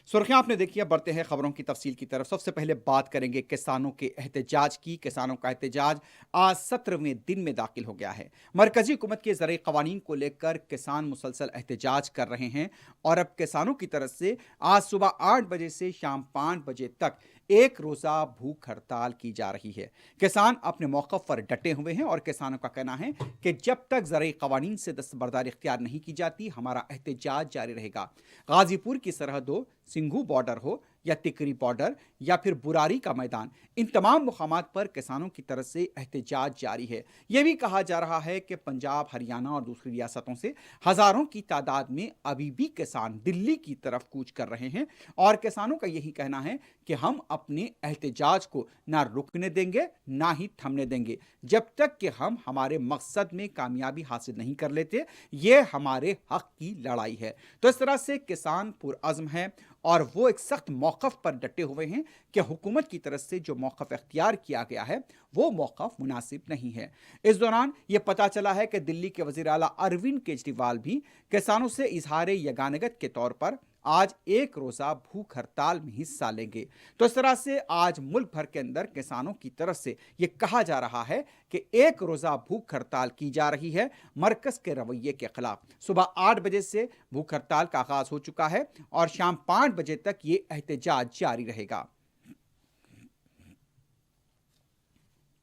सुर्खियां आपने देखी है, बढ़ते हैं खबरों की तफसील की तरफ। सबसे पहले बात करेंगे किसानों के एहतजाज की। किसानों का एहतजाज आज 17वें दिन में दाखिल हो गया है। मरकजी हुकूमत के ज़रिए कवानीन को लेकर किसान मुसलसल एहतजाज कर रहे हैं और अब किसानों की तरफ से आज सुबह 8 बजे से शाम 5 बजे तक एक रोज़ा भूख हड़ताल की जा रही है। किसान अपने मौक़िफ़ पर डटे हुए हैं और किसानों का कहना है कि जब तक ज़राई कवानीन से दस्तबरदारी इख्तियार नहीं की जाती, हमारा एहतजाज जारी रहेगा। गाजीपुर की सरहद हो, सिंघू बॉर्डर हो या तिकरी बॉर्डर या फिर बुरारी का मैदान, इन तमाम मुकामात पर किसानों की तरफ से एहतजाज जारी है। यह भी कहा जा रहा है कि पंजाब, हरियाणा और दूसरी रियासतों से हज़ारों की तादाद में अभी भी किसान दिल्ली की तरफ कूच कर रहे हैं और किसानों का यही कहना है कि हम अपने एहतजाज को ना रुकने देंगे ना ही थमने देंगे जब तक कि हम हमारे मकसद में कामयाबी हासिल नहीं कर लेते। ये हमारे हक की लड़ाई है। तो इस तरह से किसान पुरअज़्म है और वो एक सख्त मौक़िफ़ पर डटे हुए हैं कि हुकूमत की तरफ से जो मौक़िफ़ इख्तियार किया गया है वो मौक़िफ़ मुनासिब नहीं है। इस दौरान ये पता चला है कि दिल्ली के वज़ीर आला अरविंद केजरीवाल भी किसानों से इजहार यगानगत के तौर पर आज एक रोज़ा भूख हड़ताल में हिस्सा लेंगे। तो इस तरह से आज मुल्क भर के अंदर किसानों की तरफ से ये कहा जा रहा है कि एक रोज़ा भूख हड़ताल की जा रही है मरकज़ के रवैये के खिलाफ। सुबह 8 बजे से भूख हड़ताल का आगाज़ हो चुका है और शाम 5 बजे तक ये एहतजाज जारी रहेगा।